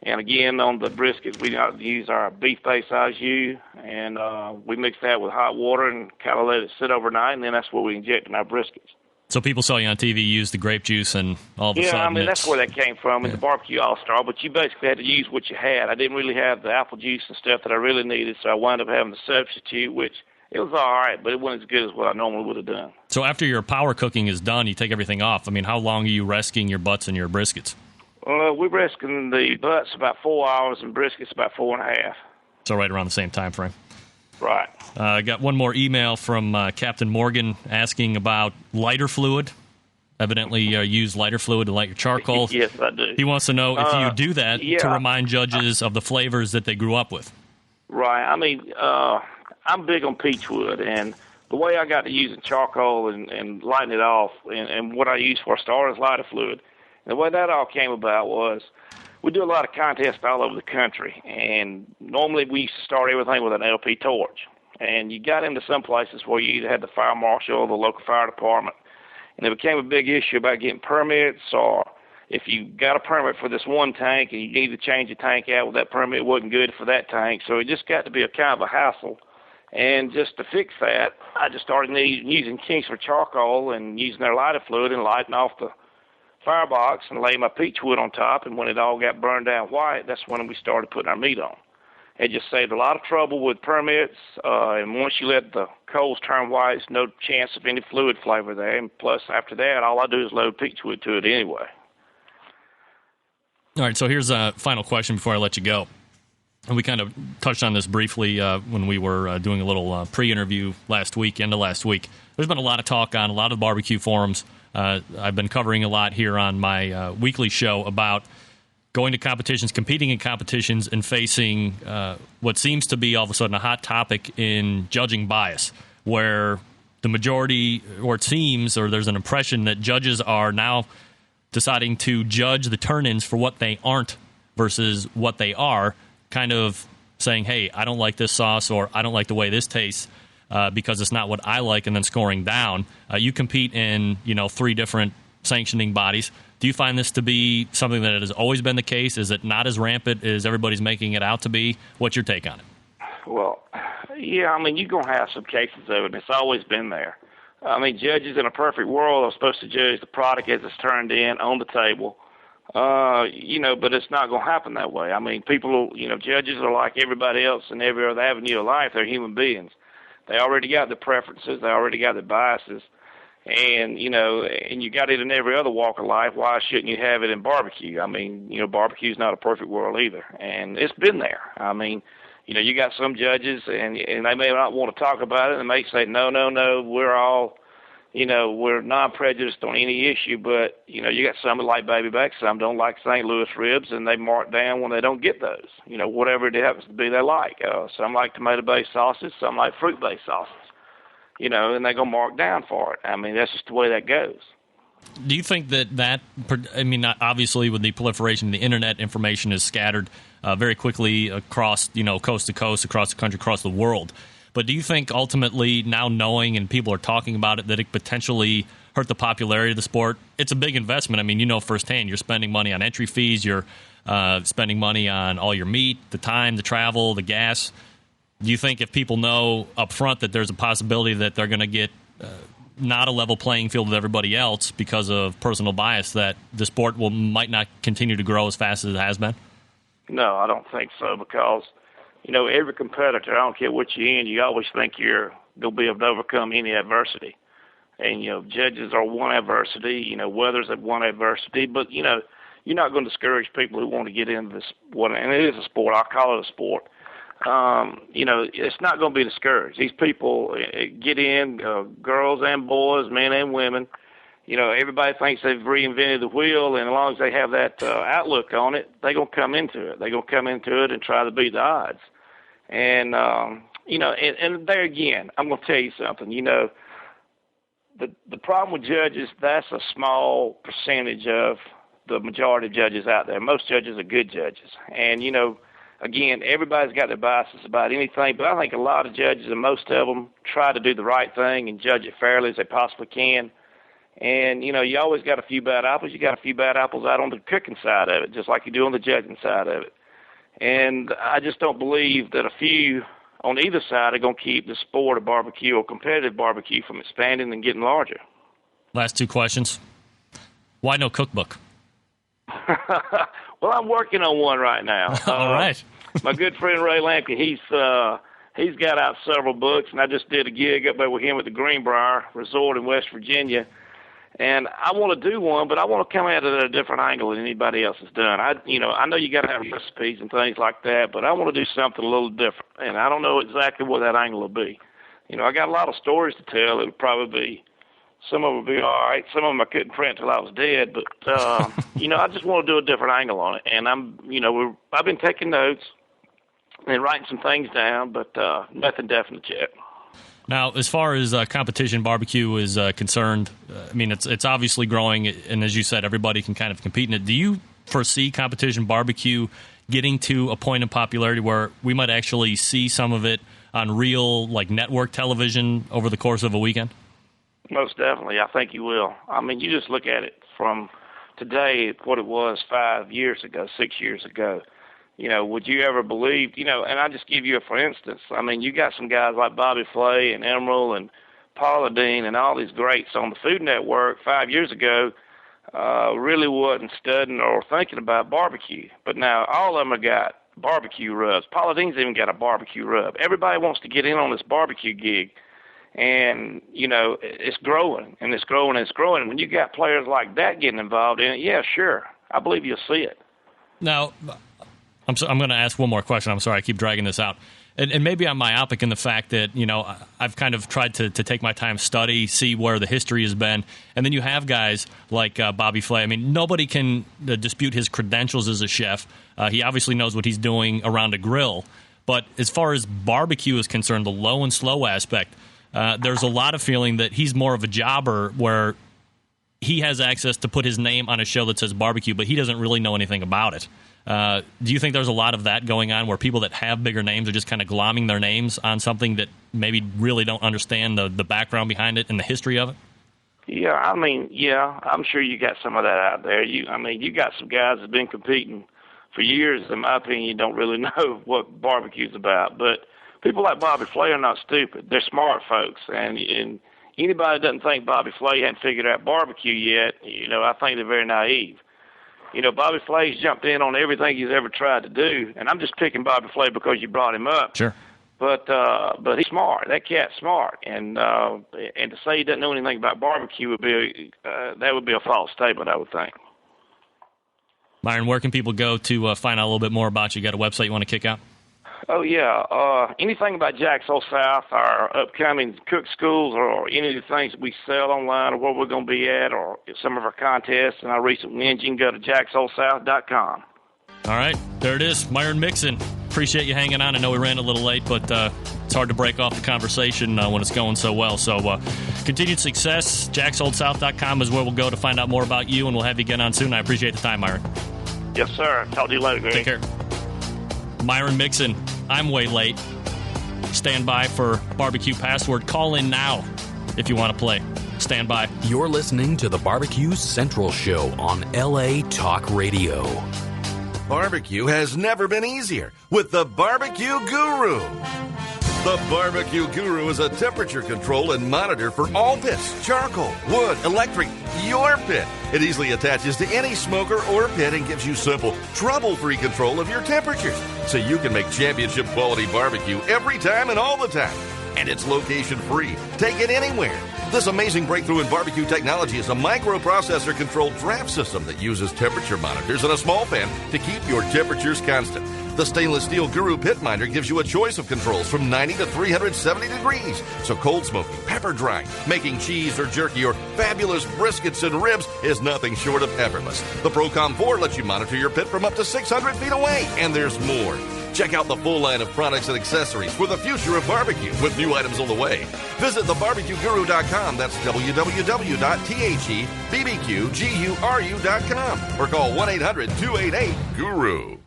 And again, on the brisket, we use our beef-based au jus, and we mix that with hot water and kind of let it sit overnight, and then that's what we inject in our briskets. So people saw you on TV use the grape juice, and all of a sudden, I mean that's where that came from in the Barbecue All-Star. But you basically had to use what you had. I didn't really have the apple juice and stuff that I really needed, so I wound up having to substitute, which it was all right, but it wasn't as good as what I normally would have done. So after your power cooking is done, you take everything off. I mean, how long are you resting your butts and your briskets? We're resting the butts about 4 hours and briskets about 4.5. So right around the same time frame. Right. I got one more email from Captain Morgan asking about lighter fluid. Evidently, use lighter fluid to light your charcoal. Yes, I do. He wants to know if you do that to remind judges of the flavors that they grew up with. Right. I mean, I'm big on peachwood, and the way I got to using charcoal and lighting it off, and what I use for a start is lighter fluid. And the way that all came about was we do a lot of contests all over the country, and normally we used to start everything with an LP torch. And you got into some places where you either had the fire marshal or the local fire department, and it became a big issue about getting permits, or if you got a permit for this one tank and you need to change the tank out, well, that permit wasn't good for that tank. So it just got to be a kind of a hassle. And just to fix that, I just started using Kingsford charcoal and using their lighter fluid and lighting off the firebox and laying my peachwood on top. And when it all got burned down white, that's when we started putting our meat on. It just saved a lot of trouble with permits, and once you let the coals turn white, there's no chance of any fluid flavor there. And plus, after that, all I do is load peachwood to it anyway. All right, so here's a final question before I let you go. and we kind of touched on this briefly when we were doing a little pre-interview last week, end of last week. There's been a lot of talk on a lot of barbecue forums. I've been covering a lot here on my weekly show about going to competitions, competing in competitions, and facing what seems to be all of a sudden a hot topic in judging bias, where the majority, or it seems, or there's an impression that judges are now deciding to judge the turn-ins for what they aren't versus what they are, kind of saying, hey, I don't like this sauce, or I don't like the way this tastes because it's not what I like, and then scoring down. You compete in 3 different sanctioning bodies. Do you find this to be something that has always been the case? Is it not as rampant as everybody's making it out to be? What's your take on it? Well, yeah, I mean, you're going to have some cases of it. It's always been there. I mean, judges in a perfect world are supposed to judge the product as it's turned in on the table, but it's not going to happen that way. I mean, judges are like everybody else in every other avenue of life. They're human beings. They already got their preferences. They already got their biases. And you got it in every other walk of life. Why shouldn't you have it in barbecue? I mean, barbecue's not a perfect world either. And it's been there. I mean, you got some judges, and they may not want to talk about it, and they may say, no, we're all, we're non-prejudiced on any issue, but, you got some that like baby back, some don't like St. Louis ribs, and they mark down when they don't get those, whatever it happens to be they like. Some like tomato-based sauces, some like fruit-based sauces, and they're going to mark down for it. I mean, that's just the way that goes. Do you think obviously with the proliferation of the internet, information is scattered very quickly across, coast to coast, across the country, across the world. But do you think ultimately, now knowing and people are talking about it, that it potentially hurt the popularity of the sport? It's a big investment. I mean, firsthand, you're spending money on entry fees, you're spending money on all your meat, the time, the travel, the gas. Do you think if people know up front that there's a possibility that they're going to get not a level playing field with everybody else because of personal bias, that the sport might not continue to grow as fast as it has been? No, I don't think so, because, every competitor, I don't care what you're in, you always think you're going to be able to overcome any adversity. And, judges are one adversity, weather's one adversity, but, you're not going to discourage people who want to get into this sport, and it is a sport. I call it a sport. It's not going to be discouraged. These people get in, girls and boys, men and women. Everybody thinks they've reinvented the wheel, and as long as they have that outlook on it, they're going to come into it. They're going to come into it and try to beat the odds. And, and there again, I'm going to tell you something. The problem with judges, that's a small percentage of the majority of judges out there. Most judges are good judges. And, again, everybody's got their biases about anything, but I think a lot of judges, and most of them, try to do the right thing and judge it fairly as they possibly can. And, you always got a few bad apples. You got a few bad apples out on the cooking side of it, just like you do on the judging side of it. And I just don't believe that a few on either side are going to keep the sport of barbecue or competitive barbecue from expanding and getting larger. Last 2 questions. Why no cookbook? Well, I'm working on one right now. All right. My good friend Ray Lampkin, he's got out several books, and I just did a gig up there with him at the Greenbrier Resort in West Virginia. And I want to do one, but I want to come at it at a different angle than anybody else has done. I know you got to have recipes and things like that, but I want to do something a little different, and I don't know exactly what that angle will be. I got a lot of stories to tell. It'll probably be, some of them will be all right. Some of them I couldn't print till I was dead, but I just want to do a different angle on it. And I've been taking notes and writing some things down, but nothing definite yet. Now, as far as competition barbecue is concerned, it's obviously growing, and as you said, everybody can kind of compete in it. Do you foresee competition barbecue getting to a point of popularity where we might actually see some of it on real, network television over the course of a weekend? Most definitely. I think you will. You just look at it from today, what it was 5 years ago, 6 years ago. Would you ever believe, and I'll just give you a for instance. You got some guys like Bobby Flay and Emerald and Paula Dean and all these greats on the Food Network 5 years ago really wasn't studying or thinking about barbecue. But now all of them have got barbecue rubs. Paula Dean's even got a barbecue rub. Everybody wants to get in on this barbecue gig. And, it's growing, and it's growing, and it's growing. And when you got players like that getting involved in it, yeah, sure, I believe you'll see it. Now, I'm going to ask one more question. I'm sorry, I keep dragging this out. And maybe I'm myopic in the fact that, I've kind of tried to take my time, study, see where the history has been. And then you have guys like Bobby Flay. I mean, nobody can dispute his credentials as a chef. He obviously knows what he's doing around a grill. But as far as barbecue is concerned, the low and slow aspect, there's a lot of feeling that he's more of a jobber where he has access to put his name on a show that says barbecue, but he doesn't really know anything about it. Do you think there's a lot of that going on where people that have bigger names are just kind of glomming their names on something that maybe really don't understand the background behind it and the history of it? Yeah, I'm sure you got some of that out there. You got some guys that have been competing for years, in my opinion, you don't really know what barbecue's about. But people like Bobby Flay are not stupid. They're smart folks. And anybody that doesn't think Bobby Flay hadn't figured out barbecue yet, I think they're very naive. Bobby Flay's jumped in on everything he's ever tried to do. And I'm just picking Bobby Flay because you brought him up. Sure. But he's smart. That cat's smart. And to say he doesn't know anything about barbecue would be a false statement, I would think. Myron, where can people go to find out a little bit more about you? Got a website you want to kick out? Oh, yeah. Anything about Jack's Old South, our upcoming cook schools, or any of the things that we sell online, or where we're going to be at, or some of our contests and our recent wins, you can go to jacksoulsouth.com. All right. There it is. Myron Mixon. Appreciate you hanging on. I know we ran a little late, but it's hard to break off the conversation when it's going so well. So continued success. jacksoulsouth.com is where we'll go to find out more about you, and we'll have you get on soon. I appreciate the time, Myron. Yes, sir. Talk to you later, Greg. Take care. Myron Mixon. I'm way late. Stand by for Barbecue Password. Call in now if you want to play. Stand by. You're listening to the Barbecue Central Show on LA Talk Radio. Barbecue has never been easier with the Barbecue Guru. The Barbecue Guru is a temperature control and monitor for all pits, charcoal, wood, electric, your pit. It easily attaches to any smoker or pit and gives you simple, trouble-free control of your temperatures so you can make championship quality barbecue every time and all the time. And it's location-free. Take it anywhere. This amazing breakthrough in barbecue technology is a microprocessor-controlled draft system that uses temperature monitors and a small fan to keep your temperatures constant. The stainless steel Guru Pit Minder gives you a choice of controls from 90 to 370 degrees. So cold smoking, pepper drying, making cheese or jerky, or fabulous briskets and ribs is nothing short of effortless. The Procom 4 lets you monitor your pit from up to 600 feet away. And there's more. Check out the full line of products and accessories for the future of barbecue with new items on the way. Visit thebarbecueguru.com. That's www.thebbqguru.com or call 1-800-288-GURU.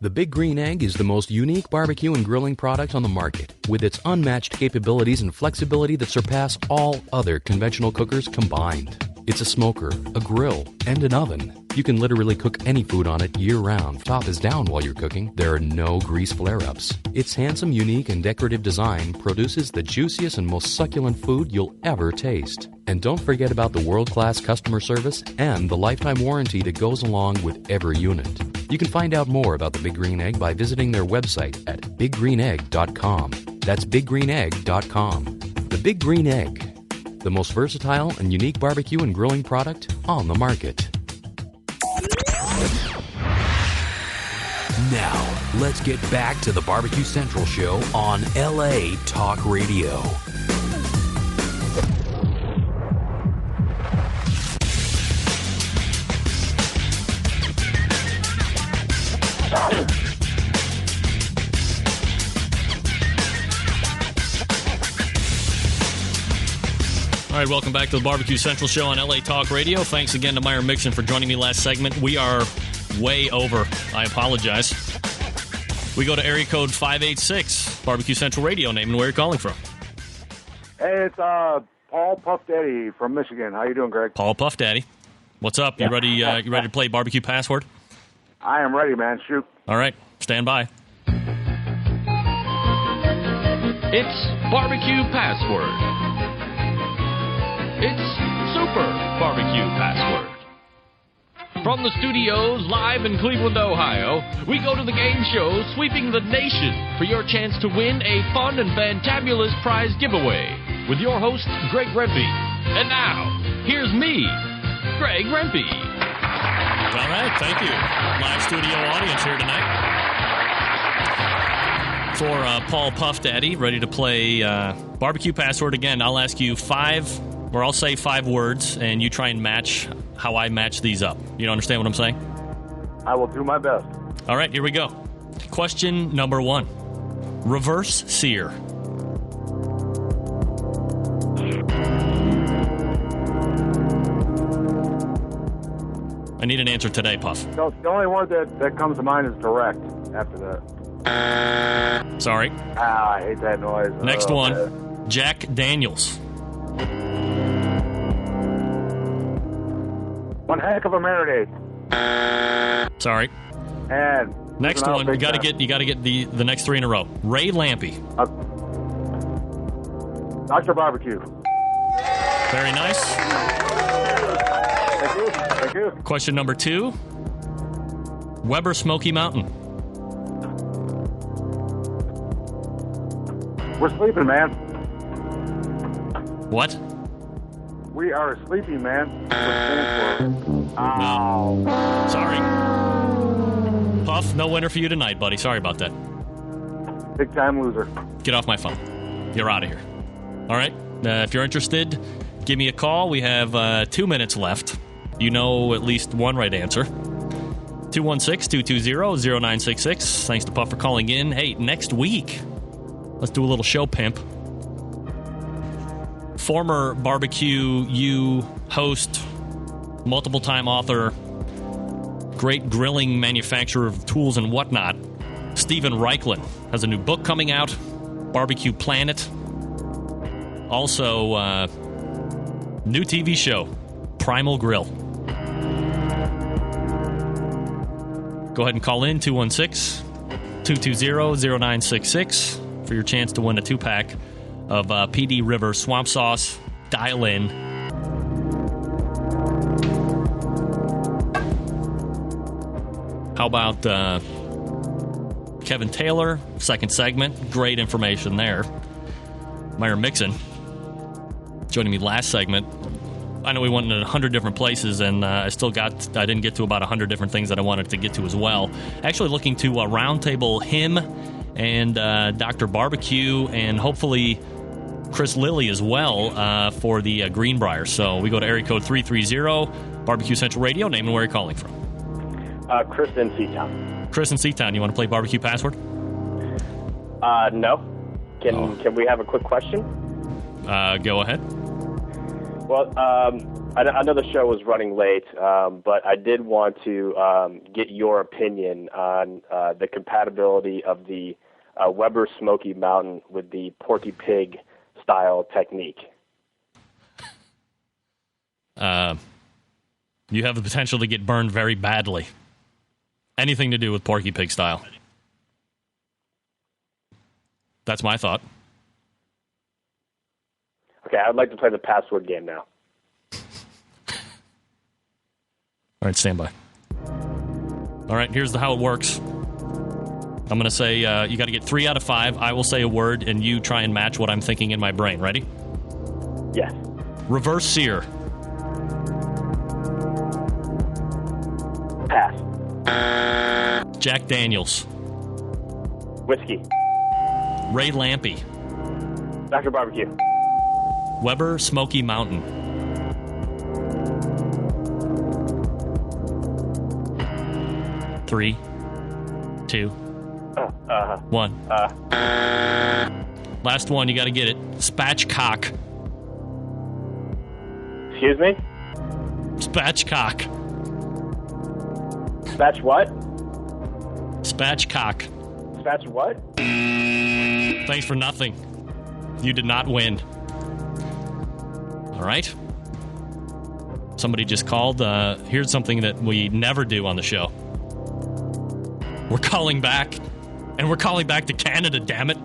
The Big Green Egg is the most unique barbecue and grilling product on the market, with its unmatched capabilities and flexibility that surpass all other conventional cookers combined. It's a smoker, a grill, and an oven. You can literally cook any food on it year-round. Top is down while you're cooking. There are no grease flare-ups. Its handsome, unique, and decorative design produces the juiciest and most succulent food you'll ever taste. And don't forget about the world-class customer service and the lifetime warranty that goes along with every unit. You can find out more about the Big Green Egg by visiting their website at biggreenegg.com. That's biggreenegg.com. The Big Green Egg, the most versatile and unique barbecue and grilling product on the market. Now, let's get back to the Barbecue Central Show on LA Talk Radio. All right, welcome back to the Barbecue Central Show on LA Talk Radio. Thanks again to Myron Mixon for joining me last segment. We are way over. I apologize. We go to area code 586, Barbecue Central Radio. Name and where you're calling from. Hey, it's Paul Puff Daddy from Michigan. How you doing, Greg? Paul Puff Daddy. What's up? You ready? You ready to play Barbecue Password? I am ready, man. Shoot. All right, stand by. It's Barbecue Password. It's Super Barbecue Password. From the studios live in Cleveland, Ohio, we go to the game show sweeping the nation for your chance to win a fun and fantabulous prize giveaway with your host, Greg Rempe. And now, here's me, Greg Rempe. All right, thank you. Live studio audience here tonight. For Paul Puff Daddy, ready to play barbecue password again. I'll ask you I'll say 5 words, and you try and match how I match these up. You understand what I'm saying? I will do my best. All right, here we go. Question number 1. Reverse sear. I need an answer today, Puff. So the only word that comes to mind is direct after that. Sorry. I hate that noise. Next one, man. Jack Daniels. One heck of a marinade. Sorry. And next one, you got to get the next 3 in a row. Ray Lampy. Dr. Barbecue. Very nice. Thank you. Question number 2. Weber Smoky Mountain. We're sleeping, man. What? We are sleeping, man. No. Sorry. Puff, no winner for you tonight, buddy. Sorry about that. Big time loser. Get off my phone. You're out of here. All right? If you're interested, give me a call. We have 2 minutes left. You know at least one right answer. 216-220-0966. Thanks to Puff for calling in. Hey, next week, let's do a little show pimp. Former Barbecue U host, multiple-time author, great grilling manufacturer of tools and whatnot, Stephen Reichlin has a new book coming out, Barbecue Planet. Also, new TV show, Primal Grill. Go ahead and call in 216-220-0966 for your chance to win a 2-pack of PD River Swamp Sauce. Dial in. How about Kevin Taylor, second segment? Great information there. Myron Mixon joining me last segment. I know we went in 100 different places, and I didn't get to about 100 different things that I wanted to get to as well. Actually looking to roundtable him and Dr. Barbecue and hopefully Chris Lilly as well for the Greenbrier. So we go to area code 330, Barbecue Central Radio. Name and where you're calling from. Chris in Seatown. Chris in Seatown, you want to play barbecue password? No. Can we have a quick question? Go ahead. Well, I know the show was running late, but I did want to get your opinion on the compatibility of the Weber Smoky Mountain with the Porky Pig style technique. You have the potential to get burned very badly. Anything to do with Porky Pig style. That's my thought. Okay, I'd like to play the password game now. All right, stand by. All right, here's how it works. I'm going to say you got to get 3 out of 5. I will say a word, and you try and match what I'm thinking in my brain. Ready? Yes. Reverse sear. Pass. Jack Daniels. Whiskey. Ray Lampy. Dr. Barbecue. Weber Smoky Mountain. Three, two, 1. Last one, you got to get it. Spatchcock. Excuse me? Spatchcock. Spatch what? Spatchcock. Spatch what? Thanks for nothing. You did not win. All right. Somebody just called. Here's something that we never do on the show. We're calling back, and we're calling back to Canada, damn it.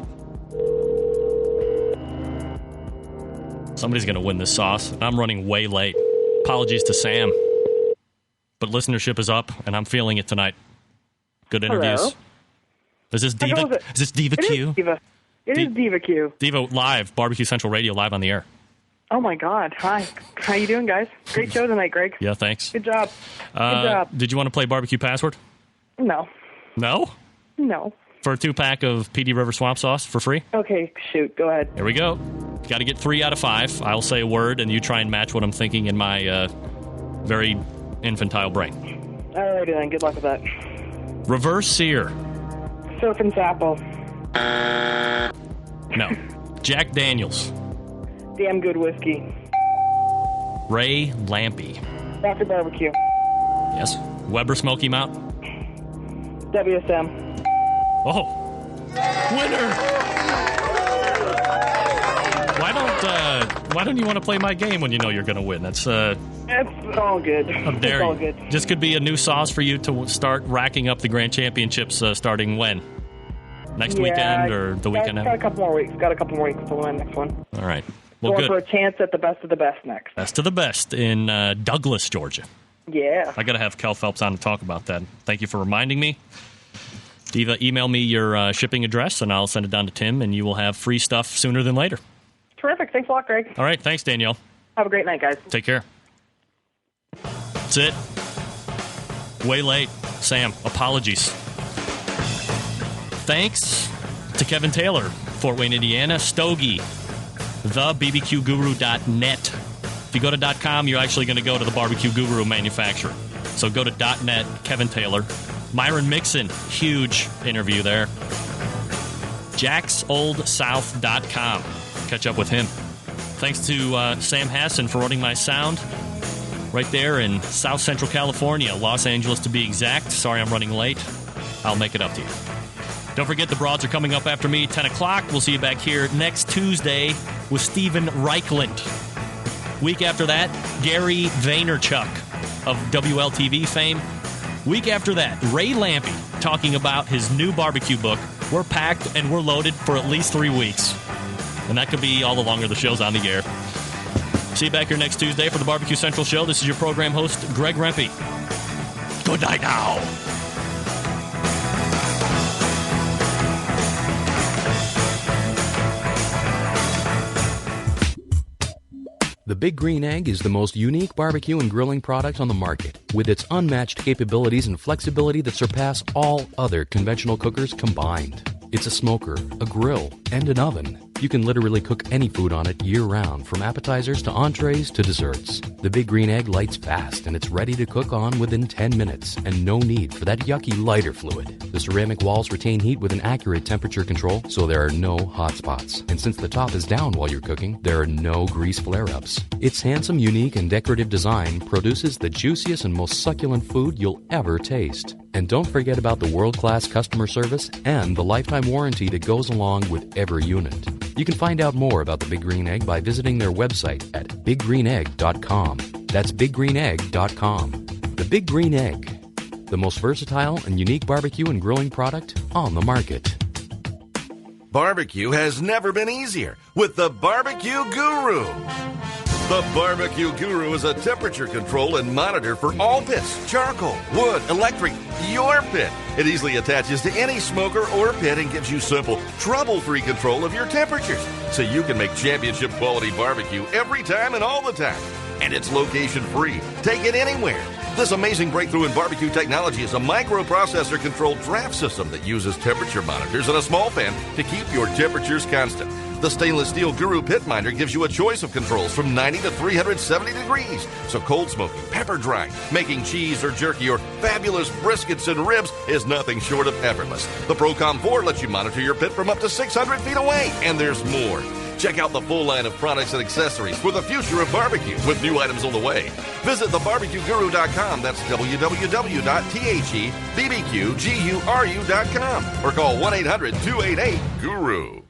Somebody's going to win this sauce, and I'm running way late. Apologies to Sam. But listenership is up, and I'm feeling it tonight. Good interviews. Hello. Is this Diva? Is this Diva Q? It is Diva Q. Diva live, Barbecue Central Radio live on the air. Oh, my God. Hi. How you doing, guys? Great show tonight, Greg. Yeah, thanks. Good job. Good job. Did you want to play Barbecue Password? No. No? No. For a 2-pack of PD River Swamp Sauce for free? Okay, shoot. Go ahead. Here we go. Got to get 3 out of 5. I'll say a word, and you try and match what I'm thinking in my very infantile brain. All righty then. Good luck with that. Reverse sear. Surf and Sapple. No. Jack Daniels. Damn good whiskey. Ray Lampy. Dr. Barbecue. Yes. Weber Smoky Mountain. WSM. Oh. Winner! Why don't you want to play my game when you know you're going to win? That's It's all good. How dare it's all you. good. This could be a new sauce for you to start racking up the Grand Championships starting when? Next weekend or the weekend after? Got a couple more weeks. Got a couple more weeks to win next one. All right. Well, Going good. for a chance at the best of the best next. Best of the best in Douglas, Georgia. Yeah. I got to have Kel Phelps on to talk about that. Thank you for reminding me. Diva, email me your shipping address, and I'll send it down to Tim, and you will have free stuff sooner than later. Terrific. Thanks a lot, Greg. All right. Thanks, Danielle. Have a great night, guys. Take care. That's it. Way late. Sam, apologies. Thanks to Kevin Taylor, Fort Wayne, Indiana, Stogie, thebbqguru.net. If you go to .com, you're actually going to go to the Barbecue Guru manufacturer. So go to .net, Kevin Taylor. Myron Mixon, huge interview there. JacksOldSouth.com. Catch up with him. Thanks to Sam Hassan for running my sound right there in South Central California, Los Angeles to be exact. Sorry I'm running late. I'll make it up to you. Don't forget the broads are coming up after me, 10 o'clock. We'll see you back here next Tuesday with Steven Reichland. Week after that, Gary Vaynerchuk of WLTV fame. Week after that, Ray Lampy talking about his new barbecue book. We're packed and we're loaded for at least 3 weeks. And that could be all the longer the show's on the air. See you back here next Tuesday for the Barbecue Central Show. This is your program host, Greg Rempe. Good night now. The Big Green Egg is the most unique barbecue and grilling product on the market, with its unmatched capabilities and flexibility that surpass all other conventional cookers combined. It's a smoker, a grill, and an oven. You can literally cook any food on it year-round, from appetizers to entrees to desserts. The Big Green Egg lights fast, and it's ready to cook on within 10 minutes, and no need for that yucky lighter fluid. The ceramic walls retain heat with an accurate temperature control, so there are no hot spots. And since the top is down while you're cooking, there are no grease flare-ups. Its handsome, unique, and decorative design produces the juiciest and most succulent food you'll ever taste. And don't forget about the world-class customer service and the lifetime warranty that goes along with every unit. You can find out more about the Big Green Egg by visiting their website at biggreenegg.com. That's biggreenegg.com. The Big Green Egg, the most versatile and unique barbecue and grilling product on the market. Barbecue has never been easier with the Barbecue Guru. The Barbecue Guru is a temperature control and monitor for all pits, charcoal, wood, electric, your pit. It easily attaches to any smoker or pit and gives you simple, trouble-free control of your temperatures, so you can make championship quality barbecue every time and all the time. And it's location-free. Take it anywhere. This amazing breakthrough in barbecue technology is a microprocessor-controlled draft system that uses temperature monitors and a small fan to keep your temperatures constant. The stainless steel Guru Pit Minder gives you a choice of controls from 90 to 370 degrees. So cold smoking, pepper drying, making cheese or jerky, or fabulous briskets and ribs is nothing short of effortless. The ProCom 4 lets you monitor your pit from up to 600 feet away. And there's more. Check out the full line of products and accessories for the future of barbecue with new items on the way. Visit thebarbecueguru.com. That's www.thebbqguru.com. Or call 1-800-288-GURU.